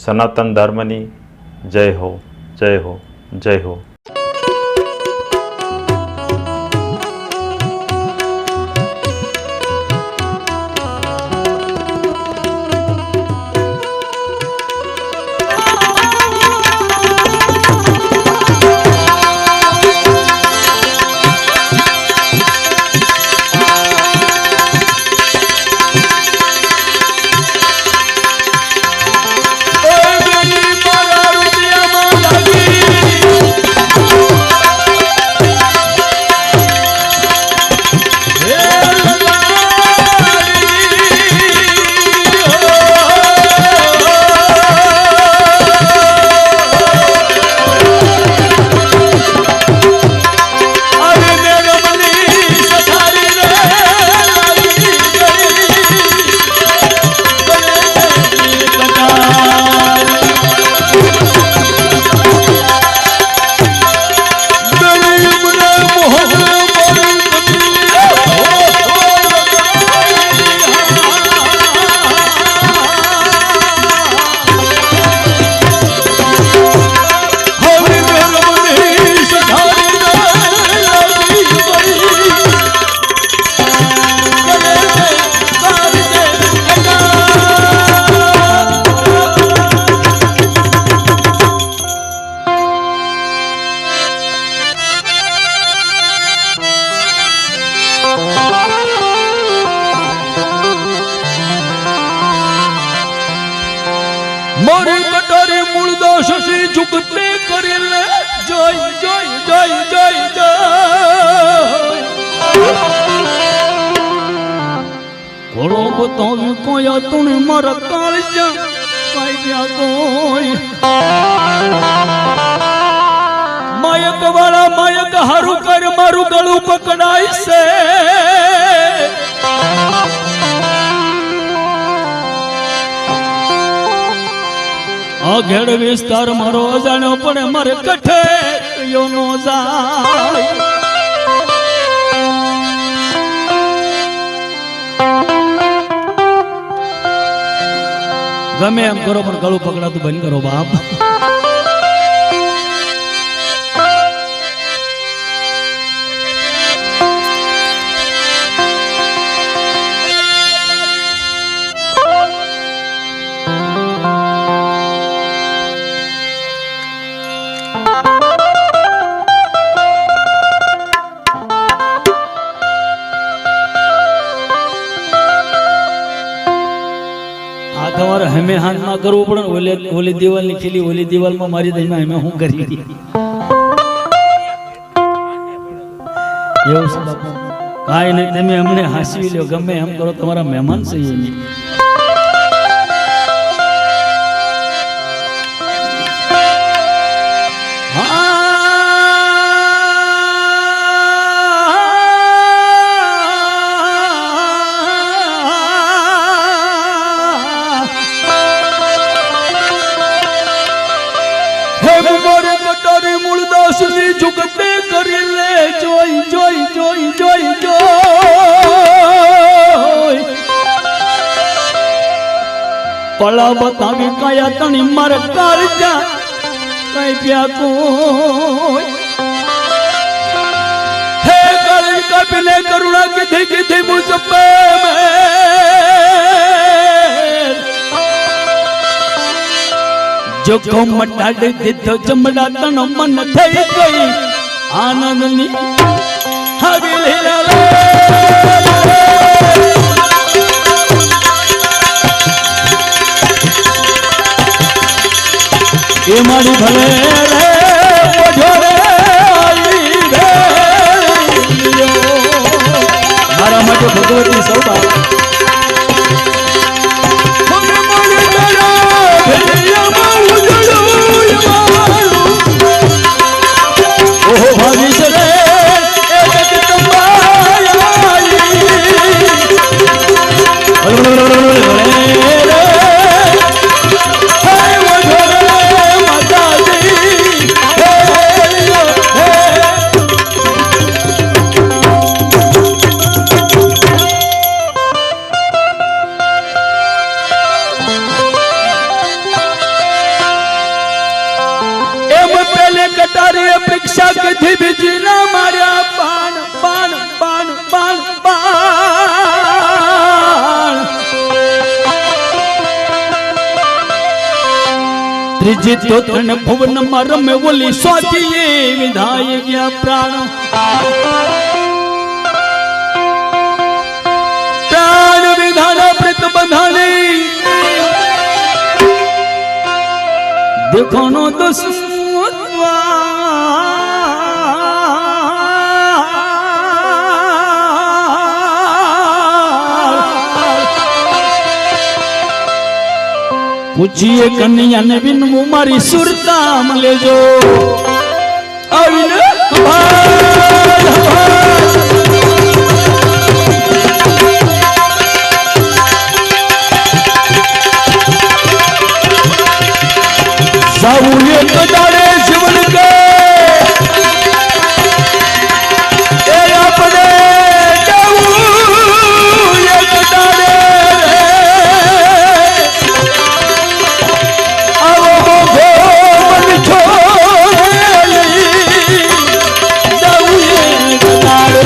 સનાતન ધર્મની જય હો, જય હો, જય હો. મારી કટારી મૂળ દોષ સી જુગતે કરેલે જોઈ જોઈ જોઈ જોઈ જોઈ ઘોડો બતાવ્યું કોઈ તું મારા કાળજા કાઈ ગયા કોઈ માયક વાળા માયક હારું કર મારું ગળું પકડાય છે આ ઘેડ વિસ્તાર મારો અજાણ્યો પડે મારે કઠે યો નો જાય ગમે એમ કરો પણ ગળું પકડાતું બંધ કરો બાપ તમારે હમે હાથ ના કરવું પડે ઓલી દિવાલ ની ખીલી ઓલી દિવાલ માં મારી દઈ અમે હું કરી એવું છે બાપુ કાઈ નહીં તમે અમને હાસવી લ્યો ગમે એમ કરો તમારા મહેમાન છે એની જુગતે કરી લે જોઈ જોઈ જોઈ જોઈ જોઈ પળા બતાવી કયા તણી મારે કાળજા કઈ પ્યા કોઈ હે કાળી કપિલે કરુણા કીધી કીધી મુઝ પે જોખમ મટાડી દીધો જમડા તનો મન થઈ ગઈ આનંદની હવેલી એ મારી ભલે રે ઓઢોરે મારા માટે ભગવતી સૌભાગ્ય ત્રીજી તો તને ભુવન માં રમે ઓલી સ્વાતીએ વિધાય ગયા પ્રાણ પ્રાણ વિધાન પ્રીત બંધાણી દેખોનો પૂછીએ કન્યાને વિનવું મારી સુરતામ લેજો આવીને સાવું એક દાડે જીવન કે એ આપણે જાવું એક દાડે આવો મોઘો મન છોડી જાવું એક દાડે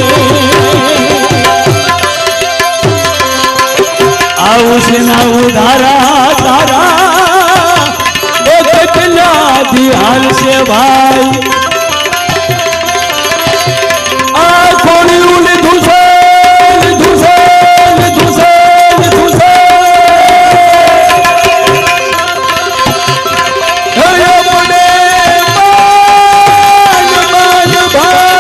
આવું છે ના ઉધારા તારા હાલ છે ભાઈ આ કોણી લીધું છે લીધું છે લીધું છે લીધું છે આપણે માન ભાઈ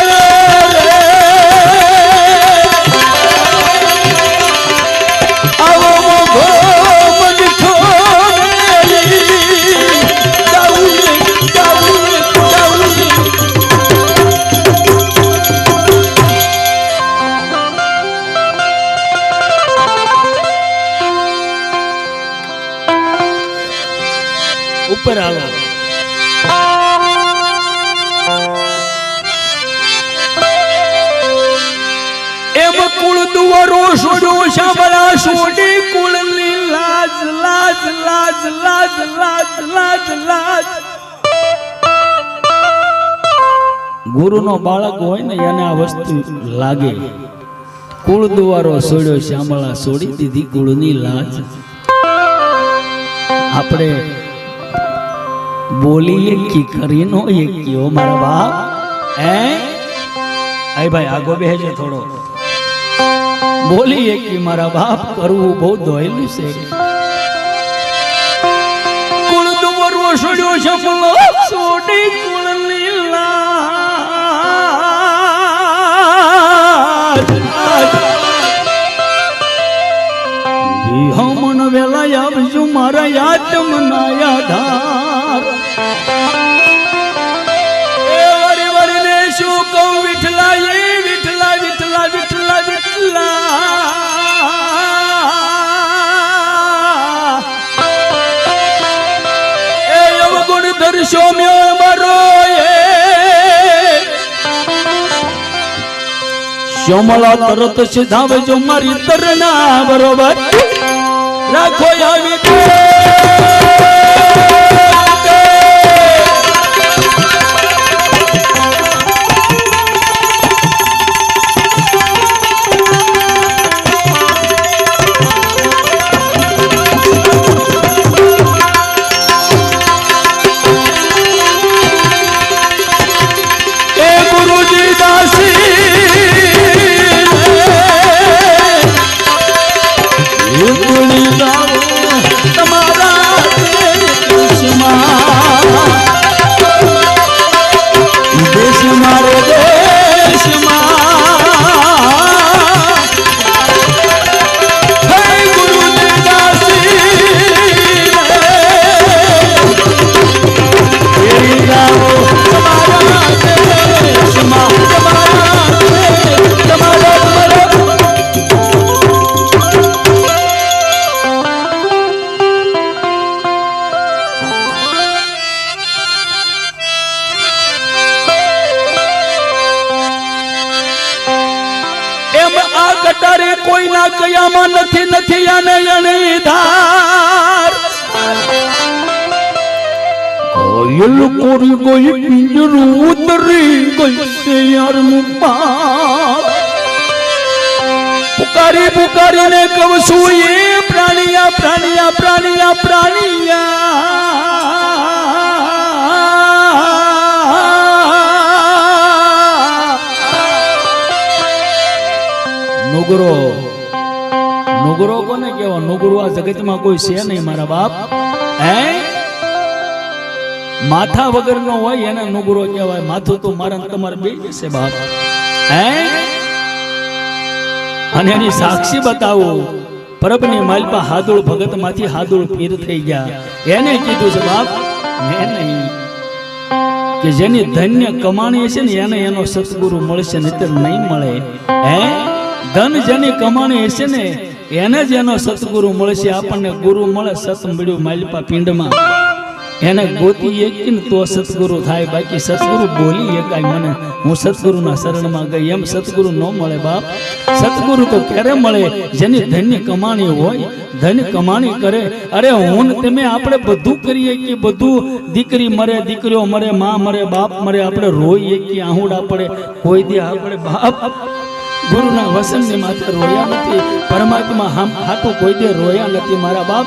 આવો મોઘો મન ઉપર આવો એમ કુળ દુવારો છોડ્યો શાબળા છોડી કુળની લાજ લાજ લાજ લાજ લાજ લાજ લાજ ગુરુનો બાળક હોય ને એને આ વસ્તુ લાગે કુળ દુવારો છોડ્યો શામળા છોડી દીધી કુળની લાજ આપણે બોલીએ કી કરી નો એ કયો મારા બાપ આય ભાઈ આગો બેહજે થોડો બોલીએ કી મારા બાપ કરવું બહુ દોયલું છે કુળ દુવરો છોડ્યો શમલો છોડી કુળ લીલા હમણ વેલા આવજો મારા યાતમના યાધાર એ વરી વરીને શું કહું વિઠલા એ વિઠલા વિઠલા વિઠલા વિઠલા એ અવગુણ દર્શો મ્યો મારો એ શ્યામળા તરત સીધાવજો મારી તરના બરોબર રાખો આવી એ ગુરુજી દાસી કટારે કોઈના કયામાં નથી નથી આને અણીધાર કોયલ કોરી કોઈ પિંજરું ઉતરી ગઈ છે યાર મુબાર પુકારી પુકારીને કહું છું એ પ્રાણિયા પ્રાણિયા પ્રાણિયા પ્રાણિયા નુગરો નુગરો કોને કેવો? નુગરો આ જગતમાં કોઈ છે નહીં મારા બાપ. હે માથા વગર નો હોય એને નુગરો કહેવાય. માથું તો મારા તમારે બે છે બાપ. હે અને એની સાક્ષી બતાવું. પરબની માલપા હાદુળ ભગત માંથી હાદુળ પીર થઈ ગયા. એને કીધું છે બાપ મેં નહીં કે જેની ધન્ય કમાણી છે ને એને એનો સતગુરુ મળશે, નહીતર નહીં મળે. હે ધન જેની કમાણી હશે ને એને જ એનો સતગુરુ મળશે. આપણને ગુરુ મળે સત મળ્યું માલપા પિંડમાં, એને ગોતી એકી તો સતગુરુ થાય. બાકી સતગુરુ બોલી એકાય મને હું સતગુરુના શરણમાં ગઈ એમ સતગુરુ ન મળે બાપ. સતગુરુ તો ક્યારે મળે? જેની ધન્ય કમાણી હોય, ધન કમાણી કરે. અરે હું તમે આપણે બધું કરીએ કે બધું, દીકરી મરે, દીકરીઓ મરે, માં મરે, બાપ મરે, આપણે રોઈએ કે આહુડા પડે, કોઈ દે આપણે બાપ ગુરુના વસનની માથે રોયા નથી. પરમાત્મા હાટું કોઈ દે રોયા નથી મારા બાપ.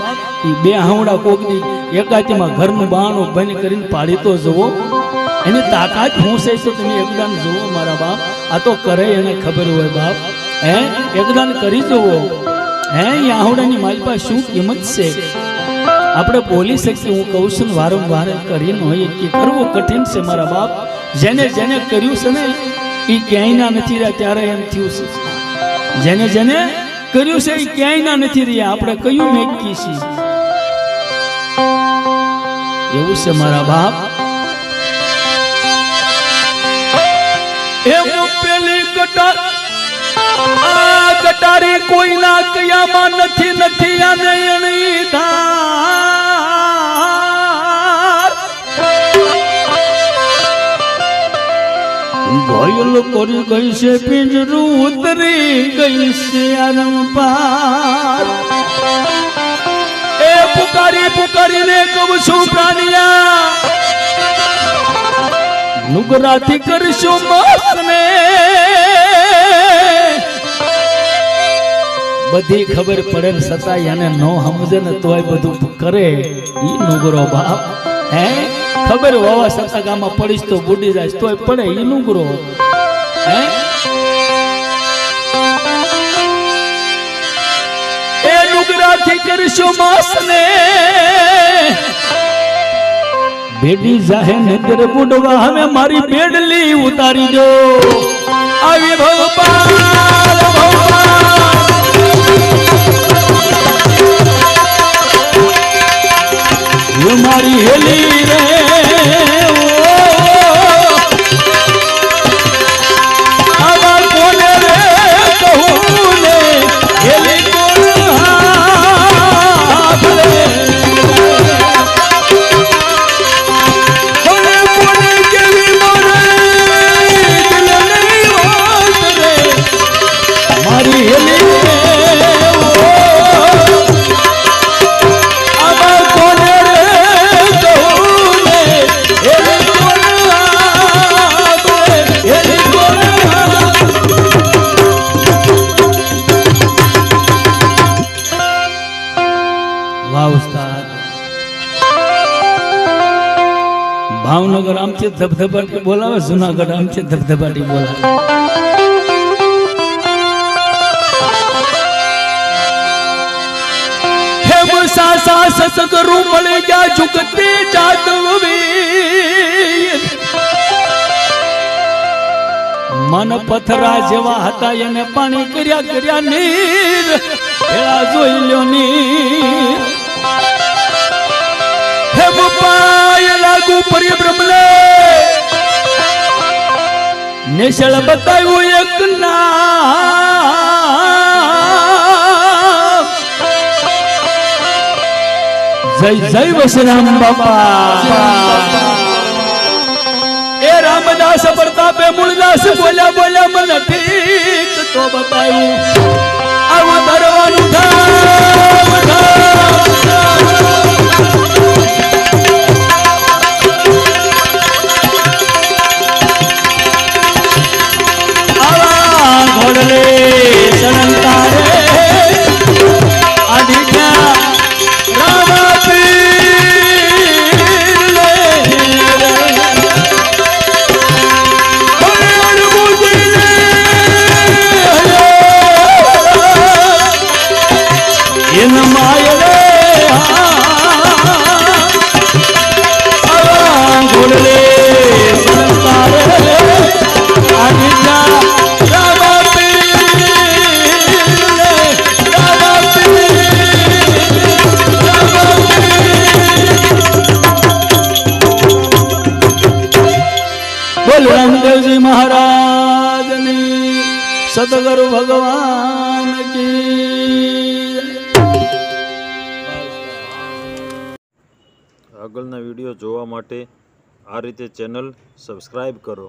એ બે હાવડા કોકની એકાતીમાં ઘરનું બાણું બંધ કરીને પાડી તો જુઓ. એની તાકાત હું છે તો તમે એકદાન જુઓ મારા બાપ. આ તો કરે એને ખબર હોય બાપ. હે એકદાન કરી જુઓ. હે એ આહુડાની માલપા શું કિંમત છે આપણે બોલી શકીએ. હું કહું છું વારંવાર કરીને હોય કે કરવું કઠિન છે મારા બાપ. જેને જેને કર્યું છે ને એ ક્યાંય ના નથી રહ્યા ત્યારે એમ થયું છે. જેને જેને કર્યું છે એ ક્યાંય ના નથી રહ્યા. આપણે કયું મેકી છીએ એવું છે મારા બાપ. એમ પેલી કટાર આ કટારી કોઈના કયામાં નથી, નથી આને એની ધાર ઘોયલ કરી ગઈ છે પિંજરું ઉતરી ગઈ છે આરંપાર. એ પુકારી પુકારીને કહું છું પ્રાણિયા નુગરાથી કરશું માસને. બધી ખબર પડે ને છતાંય એને ન સમજે ને તોય બધું કરે ઈ નુગરો બાપ. હે ખબર હોવા છતાં ગામમાં પડીશ તો બુડી જાય તોય પડે ઈ નુગરો. હે એ નુગરાથી કરશું માસને બેડી જાહે નગર બુડવા. હવે મારી બેડલી ઉતારી દો. આવી ભગવાન મારી હેલી રે આવા કોને રે કહું ને હેલી કોણ હાથ રે કોને કોને કેવી મોરે દિલ નહીં હોત રે મારી હેલી ભાવનગર આમથી ધબધબાટી બોલાવે, જુનાગઢ આમથી ધબધબાટી બોલાવે. હેમ સાસા સસગરુ મળી ગયા ઝુકતે જાદવી. મન પથરા જેવા હતા એને પાણી કર્યા કર્યા નીર એલા જોઈ લ્યો નીર. હે પાય લાગુ પરિબ્રહ્મને નિશળ બતાવ્યું એક નામ. જય જય વસરામ બાપા. એ રામદાસ પ્રતાપે મૂળદાસ બોલ્યા બોલ્યા મને ઠીક તો બતાવ્યું. આવું ધરવાનું ઘોડલે શરણતારે આદિત્યા રામા પીર લે શંકર ભગવાન કી આગળના વિડીયો જોવા માટે આ રીતે ચેનલ સબસ્ક્રાઈબ કરો.